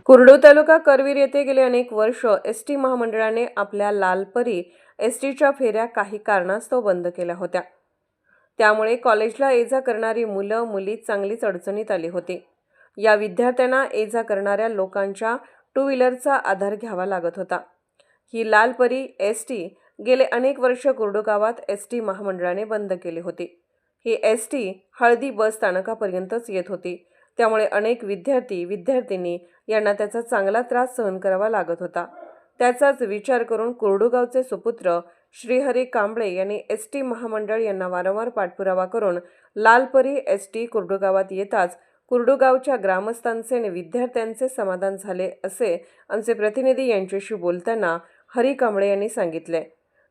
कुर्डू तालुका करवीर येथे गेले अनेक वर्ष एसटी महामंडळाने आपल्या लालपरी एसटीच्या फेऱ्या काही कारणास्तव बंद केल्या होत्या। त्यामुळे कॉलेजला ये-जा करणारी मुलं मुली चांगलीच अडचणीत आली होती। या विद्यार्थ्यांना ये-जा करणाऱ्या लोकांच्या टू व्हीलरचा आधार घ्यावा लागत होता। ही लालपरी एसटी गेले अनेक वर्ष कुर्डू गावात एसटी महामंडळाने बंद केली होती। ही एसटी हळदी बस स्थानकापर्यंतच येत होती। त्यामुळे अनेक विद्यार्थी-विद्यार्थिनी यांना त्याचा चांगला त्रास सहन करावा लागत होता। त्याचाच विचार करून कुर्डू गावचे सुपुत्र श्रीहरी कांबळे यांनी एसटी महामंडळ यांना वारंवार पाठपुरावा करून लालपरी एसटी कुर्डू गावात येताच कुर्डू गावच्या ग्रामस्थांचे आणि विद्यार्थ्यांचे समाधान झाले असे आमचे प्रतिनिधी यांच्याशी बोलताना हरी कांबळे यांनी सांगितले।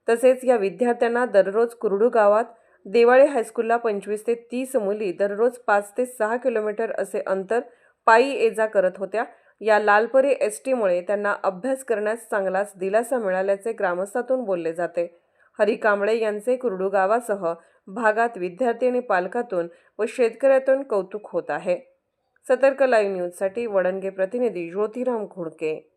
तसेच या विद्यार्थ्यांना दररोज कुर्डू गावात देवाळे हायस्कूलला 25 ते 30 मुली दररोज 5 ते 6 किलोमीटर असे अंतर पायी ये-जा करत होत्या। या लालपरी एसटीमुळे त्यांना अभ्यास करण्यास चांगलाच दिलासा मिळाल्याचे ग्रामस्थातून बोलले जाते। हरी कांबळे यांचे कुर्डू गावासह भागात विद्यार्थी आणि पालकातून व शेतकऱ्यातून कौतुक होत आहे। सतर्क लाईव्ह न्यूजसाठी वडणगे प्रतिनिधी ज्योतिराम घोडके।